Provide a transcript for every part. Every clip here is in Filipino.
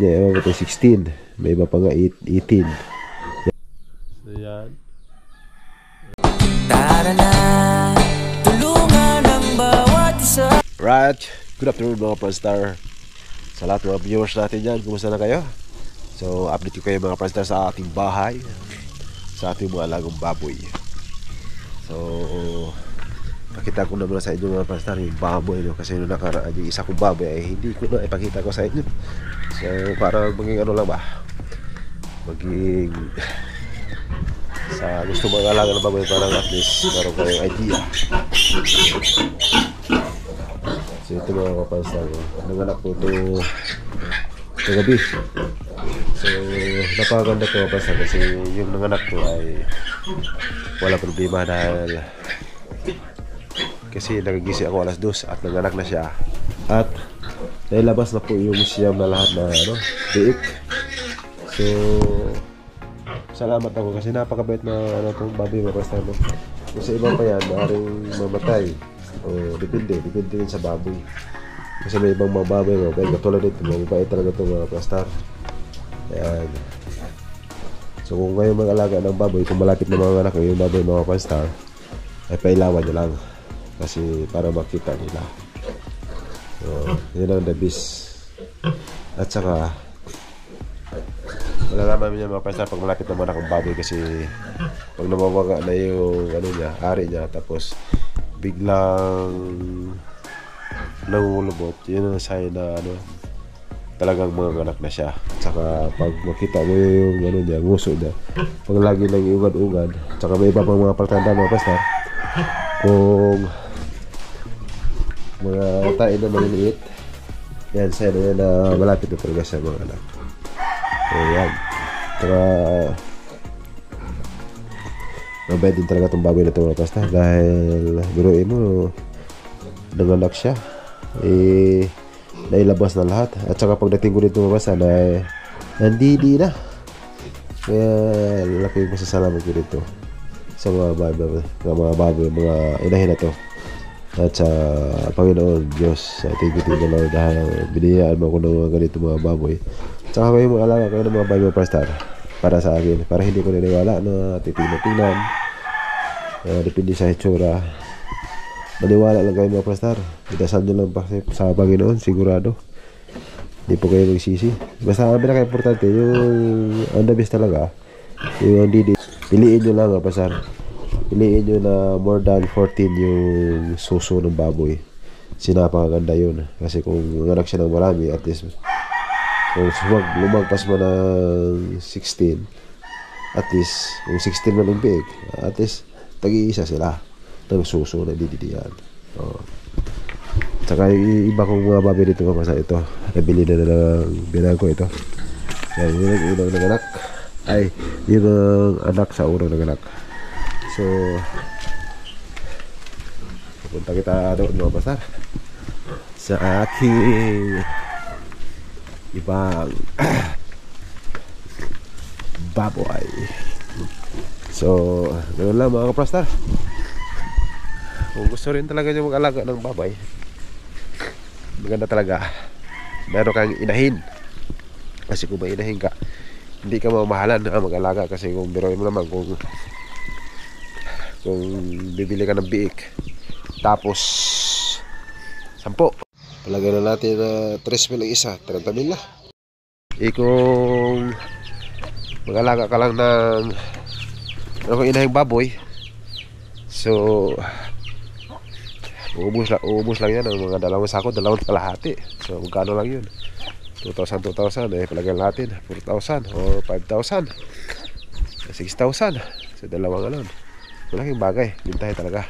Ewan ko ito 16. May iba pa nga 18. So yan. Tara na, tulungan ang bawat isa. Right, good afternoon mga Pranstar. Sa lahat ng mga viewers natin dyan, kumusta na kayo? So update ko kayo mga Pranstar sa ating bahay, sa ating mga alagang baboy. So pakita ko na muna sa inyo mga Pranstar yung baboy, no? Kasi nung nakaraan yung isa kong baboy ay hindi ko na ipakita ko sa inyo. So para maging ano lang ba, maging sa gusto mga alaga ng baboy, parang at least meron kayong idea. So ito mga Pranstar, nanganak po ito kagabi. So napakaganda ito mga Pranstar kasi yung nanganak ko ay wala problema dahil kasi nagigising ako alas 2 at nanganak na siya. At nailabas na po yung siyam na lahat na biik. So salamat ako kasi napakabait na itong baboy mga Pranstar. Kasi iba pa yan, maaaring mamatay. Depende din sa baboy. Kasi may ibang mga baboy mga katulad nito, mababait talaga ito mga Pranstar. Ayan. So kung ngayon mag-alaga ng baboy, kung malapit na mga anak yung baboy mga Pranstar, ay pailawan nyo lang kasi para makita nila. So yun ang the best. At saka malalaman niya mga Pranstar pag malapit na mga anak ng baboy, kasi pag namawaga na yung niya, ari niya, tapos biglang nangulubot, yun ang sign na talagang mga anak na siya. Tsaka pag makita mo yung niya, nguso niya, pag lagi lang iugad-ugad, tsaka may iba pang mga pagtanda mga Pranstar, kung mga tayo na maliliit, yan sign na yan na malapit na talaga siya mga anak. So yan, tsaka mabait din talaga itong baboy na ito mga Pranstar, dahil biruin mo, nanganak siya, nailabas na lahat. At saka pagdating ko dito mga Pranstar, nandidi na. Kaya laking masasalamat ko dito sa mga baboy, mga inahin na to. At sa Panginoon Diyos, thank you Lord, dahil biniyaan mo ako ng mga ganito mga baboy. Tsaka kayo mga alaga kayo ng mga baboy mga Pranstar para sa akin, para hindi ko niniwala na titingnan. Depende sa hitsura. Maniwala lang kayo mga Pranstar, idasal nyo lang sa Panginoon, sigurado hindi po kayo magsisi. Basta ang pinaka-importante yung ang the best talaga, yung didi. Piliin nyo lang mga Pranstar, piliin nyo na more than 14 yung suso ng baboy. Sinapakaganda yun, kasi kung nanganak siya ng marami, at least kung lumagpas mo ng 16, at least kung 16 man yung big, at least tag-iisa sila ng suso na dididiyan. Tsaka yung iba kong mga baboy dito mga Pranstar, ito nabili na ng binang ko ito. Yan, yung unang nanganak ay yung anak sa unang nanganak. So pupunta kita doon mga Pranstar sa aking ibang baboy. So ganoon lang mga Pranstar. Kung gusto rin talaga nyo mag-alaga ng baboy, maganda talaga meron kang inahin. Kasi kung may inahin ka, hindi ka mamahalan na mag-alaga. Kasi kung biroin mo naman, kung bibili ka ng biik tapos 10, palagay na natin na 3 mil ang isa, 30 mil na. Kung mag-alaga ka lang ng inahing baboy, so uubos lang yan ng mga 2 sako, 2 kalahati. So magkano lang yun, 2,000 palagay natin 4,000 o 5,000, 6,000. So dalawang malaking bagay, bintahe talaga.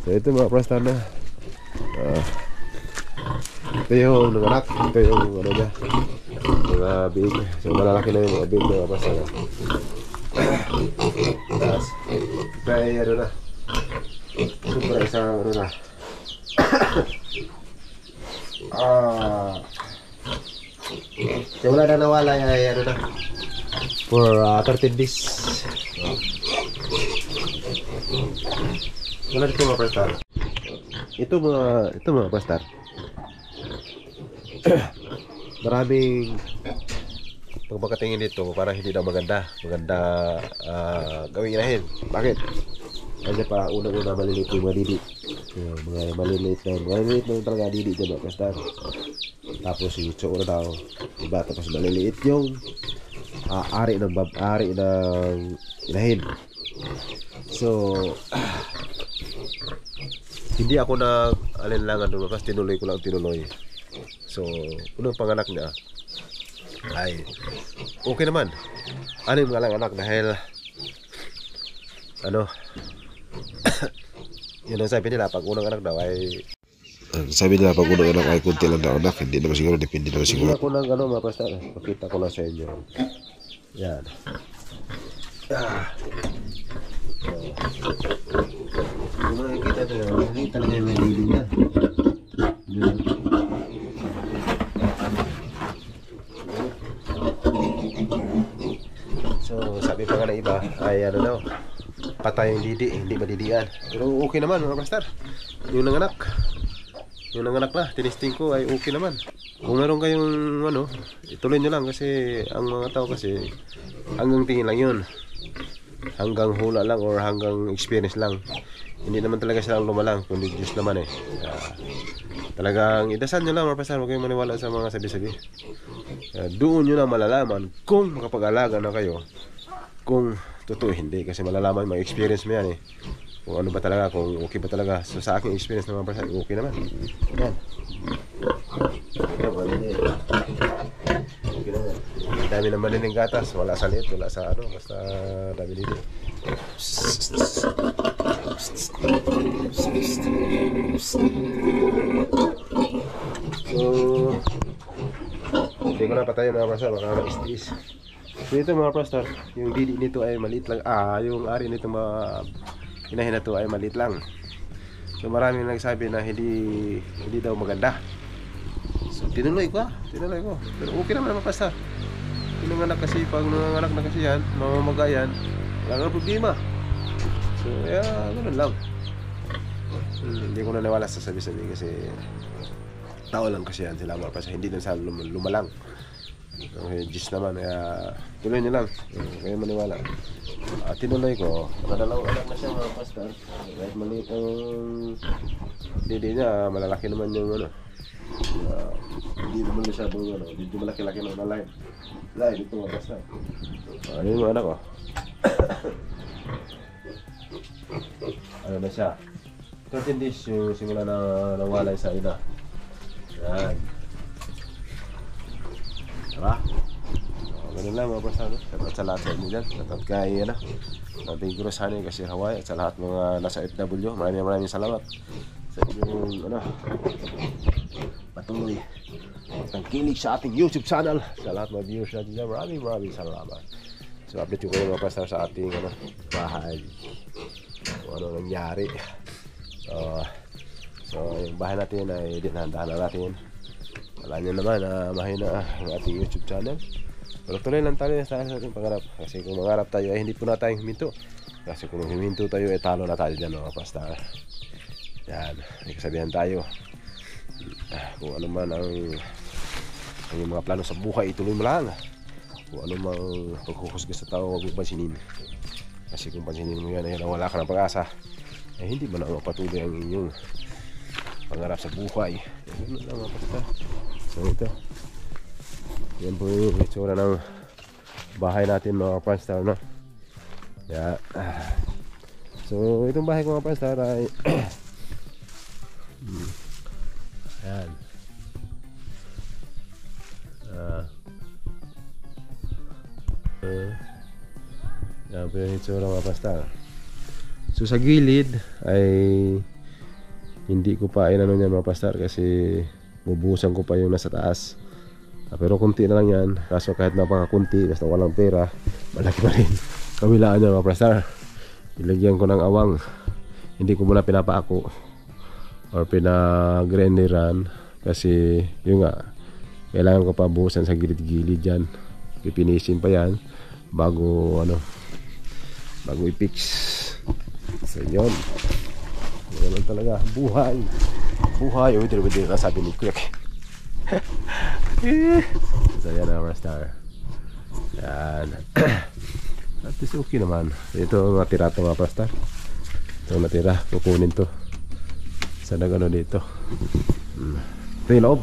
So ito mga Pranstar na ito yung nanganak, ito yung niya, mga big. So malalaki na yung mga big mga Pranstar. Tapos kaya na super isang na so wala na nawala yung na for 13 days. Wala dito mga Pranstar. Ito mga Pranstar maraming pag pagkatingin dito parang hindi daw maganda gawing inahin. Bakit? Kasi pa unang-una maliliit yung mga didi, mga maliliit na talaga didi dyan mga pastar. Tapos yung tsura daw iba, tapos maliliit yung ari ng inahin. So hindi ako nag-alinlangan doon, kasi tinuloy ko lang tinuloy. So unang panganak niya ay okay naman, 6 nga lang anak, dahil ano yun ang sabi nila, pag unang anak daw ay kunti lang daw anak, hindi naman siguro, depende naman siguro. Hindi ako ng ano mga pastor, pakita ko lang sa inyo. Yan. Kung makikita nyo, hindi talaga yung dili niya. So sabi pa nga na iba ay ano daw, patay yung didi, hindi madidian. Pero okay naman mga pastor. Yung nanganak na, tinisting ko ay okay naman. Kung meron kayong ano, ituloy nyo lang, kasi ang mga tao kasi hanggang tingin lang yun, hanggang hula lang or hanggang experience lang. Hindi naman talaga silang lumalang, kundi Diyos naman eh. Talagang idasal nyo lang mga pastor, huwag kayong maniwala sa mga sabi-sabi. Doon nyo na malalaman kung makapag-alaga na kayo, kung totoo hindi, kasi malalaman, may experience mo yan eh, kung ano ba talaga, kung okay ba talaga. So sa aking experience ng mga pastor, okay naman. Yan. Okay naman. Dami ng malining gatas, wala sa liit, wala sa ano, basta dami dito. So hindi ko na patayin mga pastor, baka ma-stress. So ito mga pastor, yung didi nito ay maliit lang. Yung ari nito inahin na to ay maliit lang. So maraming nagsabi na hindi daw maganda. So tinuloy ko. Pero okay naman mga pastor. Pinanganak kasi, pag nanganak na kasi yan, mamamagayan, wala nang problema. So ganun lang. Hindi ko naniwala sa sabi-sabi, kasi tao lang kasi yan sila mga pastor, hindi na sa lumalang. Okay, Diyos naman, kaya tuloy nyo lang, kayo maniwala. Tinuloy ko, nakadalawang anak na siya mga pastor. Kahit maliit ang didi niya, malalaki naman yung ano, hindi naman masyadong ano, hindi malaki-laki ng line ito mga pastor. Ano yung mga anak ko? Ano na siya, 13 days yung simula na nawalay sa ina. Yan. Diba? Ganun lang mga pastor, no? Shoutout sa lahat sa inyo dyan. Shoutout kay nating Guru Sunny, kasi Hawaii, at sa lahat mga nasa FW. Maraming salamat sa inyong patuloy pagtangkilik sa ating YouTube channel. Sa lahat mga viewers natin dyan, maraming salamat. So update ko kayo mga pastor sa ating bahay, kung ano nangyari. So yung bahay natin ay dinahandahan na natin. Alam nyo naman na mahina ang ating YouTube channel. Pero tuloy lang tayo sa ating pangarap. Kasi kung mangarap tayo ay hindi po na tayong huminto. Kasi kung huminto tayo ay talo na tayo dyan mga pastor. Yan, may kasabihan tayo. Kung ano man ang mga plano sa buhay, ituloy mo lang. Kung ano mang paghuhusga sa tao, huwag mo pansinin. Kasi kung pansinin mo yan ay wala ka ng pag-asa, ay hindi mo na mapatuloy ang inyong pangarap sa buhay. Yan lang mga pastor. So ito, yan po yung itsura ng bahay natin mga pastor, no? Yeah. So itong bahay ko mga pastor ay yan. Yan po yung itsura mga pastor. So sa gilid ay hindi ko pa inano niya mga pastor, kasi bubuhusan ko pa yung nasa taas. Pero kunti na lang yan, kaso kahit napakakunti, basta walang pera, malaki pa rin. Kawilaan niya mga pastor, ilagyan ko ng awang. Hindi ko muna pinapaako or pinagrenderan, kasi yun nga, kailangan ko pa buhusan sa gilid-gilid dyan. Pipinisin pa yan bago i-fix. So yun, ganun talaga buhay. Uy, dito sabi ni Kuya. So yan ang star. Yan. At least okay naman. Ito ang natira ito mga star. Ito natira. Kukunin to. Sana gano'n dito. Ito yung loob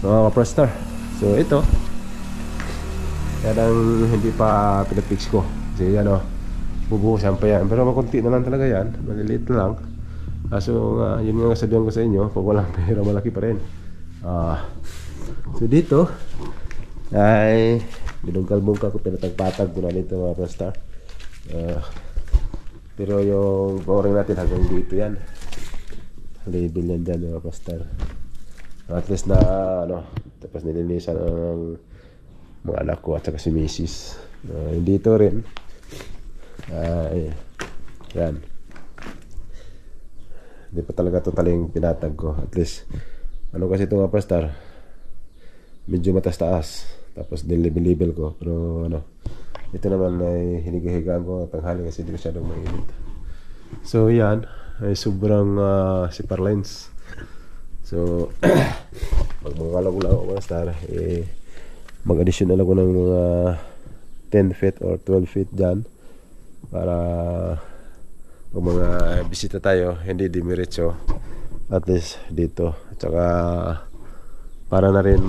mga star. So ito yan ang hindi pa pinapix ko. Kasi yan o, bubuhusan pa yan. Pero makunti na lang talaga yan. Maliliit na lang. Kaso yun nga sabihan ko sa inyo, pag walang pera malaki pa rin. So dito ay binungkal-bungkal ko, pinatagpatag ko na dito mga star. Pero yung boring natin hanggang dito yan. Label yan dyan mga star. At least na ano, tapos nilinisan ng mga anak ko at saka si Mrs. Dito rin ay yan, hindi pa talaga totaling pinatag ko. At least ano kasi ito mga star, medyo matas-taas, tapos nilibel-libel ko. Pero ano, ito naman ay hiniga-higaan ko tanghali kasi hindi masyadong mainit. So yan ay sobrang sipar lines. So pag mga lago-lago mga star, mag-additional ako ng mga 10 feet or 12 feet dyan para pag mga bisita tayo hindi dimiretso, at least dito. At saka para na rin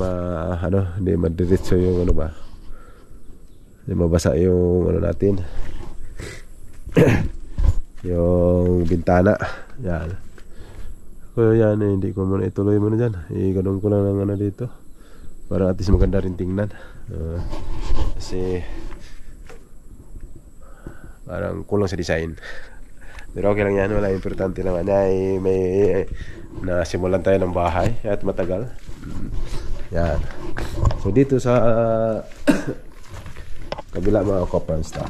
hindi madiretso yung ano ba, hindi mabasa yung ano natin yung bintana. Yan. So yan, hindi ko muna ituloy muna dyan. Ganun ko lang ng ano dito para at least maganda rin tingnan. Kasi parang kulang sa design. Pero okay lang yan, wala importante naman. Ay may nasimulan tayo ng bahay at matagal. Yan. So dito sa kabila mga copper star,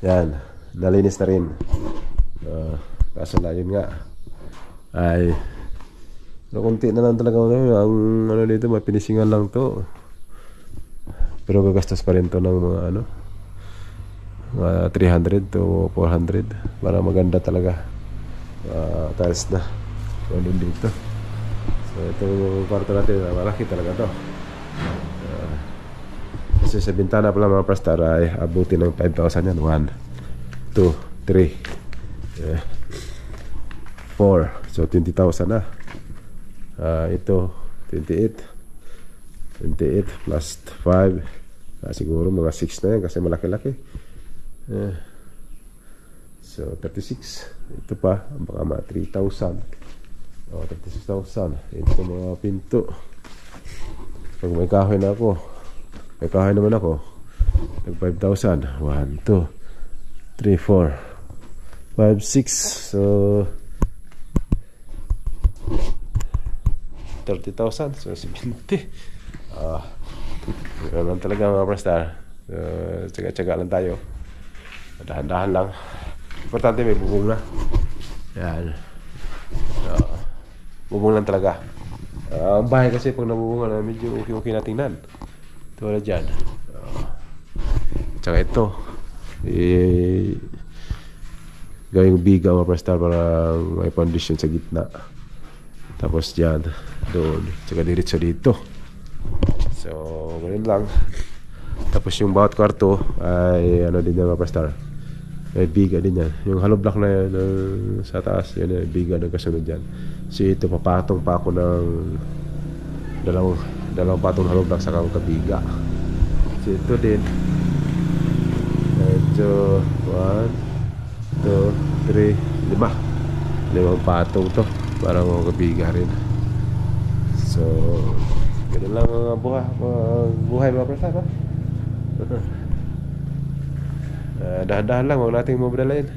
yan, nalinis na rin. Kaso na yun nga ay kunti na lang talaga ang ano dito, mapinisingan lang to. Pero gagastos pa rin to ng mga ano 300 to 400 para maganda talaga. Tiles na ganun dito. So ito yung kwarto natin, malaki talaga to. Kasi sa bintana pala mga prastar ay abutin ng 5,000 yan. 1, 2, 3, 4. So 20,000 na. Ito 28 plus 5, siguro mga 6 na yan kasi malaki-laki. So 36. Ito pa baka mga 3,000. 36,000. Ito mga pinto. Pag may kahoy na ako, may kahoy naman ako, nag 5,000. 1, 2, 3, 4, 5, 6. So 30,000. So 70. Ganun talaga mga prastar. Tsaga-tsaga lang tayo, dahan-dahan lang. Importante may bubong na. Yan. Bubong lang talaga. Ang bahay kasi pag nabubungan medyo okay na tingnan. Ito wala dyan. Tsaka ito gawing biga mga prastar para may foundation sa gitna. Tapos dyan, doon, tsaka diretso dito. So ganun lang. Tapos yung bawat kwarto ay ano din yan mga prastar, may biga din yan. Yung hollow block na yan sa taas, yun ay biga na kasunod dyan. So ito, papatong pa ako ng dalawang patong hollow block sa kabiga. So ito din, medyo 1, 2, 3, 5 patong to para makabiga rin. So ganun lang ang buhay mga prastar. Dahan-dahan lang, huwag natin mamadaliin.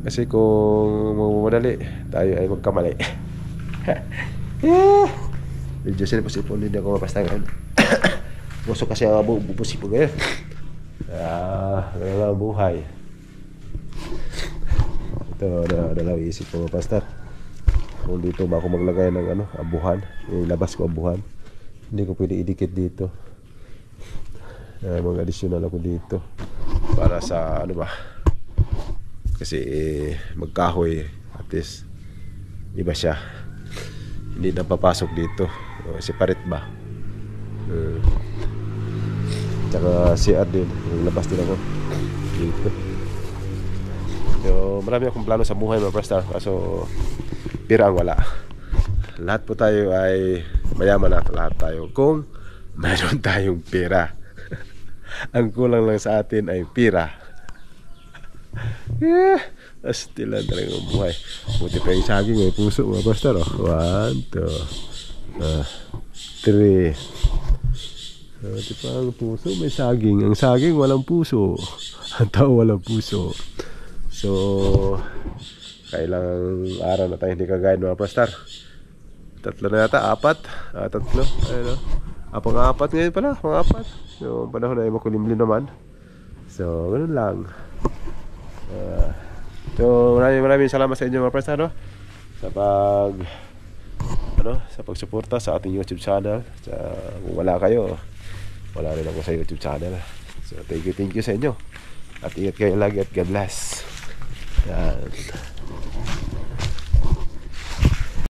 Kasi kung mamadali, tayo ay magkamali. Medyo sinipon din ako mapastangan. Busok kasi ako bubusi po ngayon. Ganun lang ang buhay. Ito, dalawang isip ko mapastar. Kung dito ba ako maglagay ng abuhan, yung labas ko abuhan, hindi ko pwede idikit dito. Mga additional ako dito para sa kasi magkahoy, at least iba siya, hindi na papasok dito. separate ba. Tsaka CR din, yung labas din ako dito. So marami akong plano sa buhay mga Prastar, kaso pira ang wala. Lahat po tayo ay mayaman na, lahat tayo kung mayroon tayong pera. Ang kulang lang sa atin ay pira. Astilan talaga ang buhay. Buti pa yung saging, may puso mga Prastar. 1, 2, 3. Buti pa ang puso, may saging. Ang saging walang puso. Ang tao walang puso. So kailang araw na tayo hindi kagain mga Prastar. 3 na yata, 4. 3. Ayun, pang-4 ngayon pala, pang-4. So panahon ay makulimlim naman. So ganun lang. So maraming salamat sa inyo mga Prastar, no? Sa pagsuporta sa ating YouTube channel. Kung wala kayo, wala rin ako sa YouTube channel. So thank you sa inyo. At ingat kayo lagi at God bless. Yan.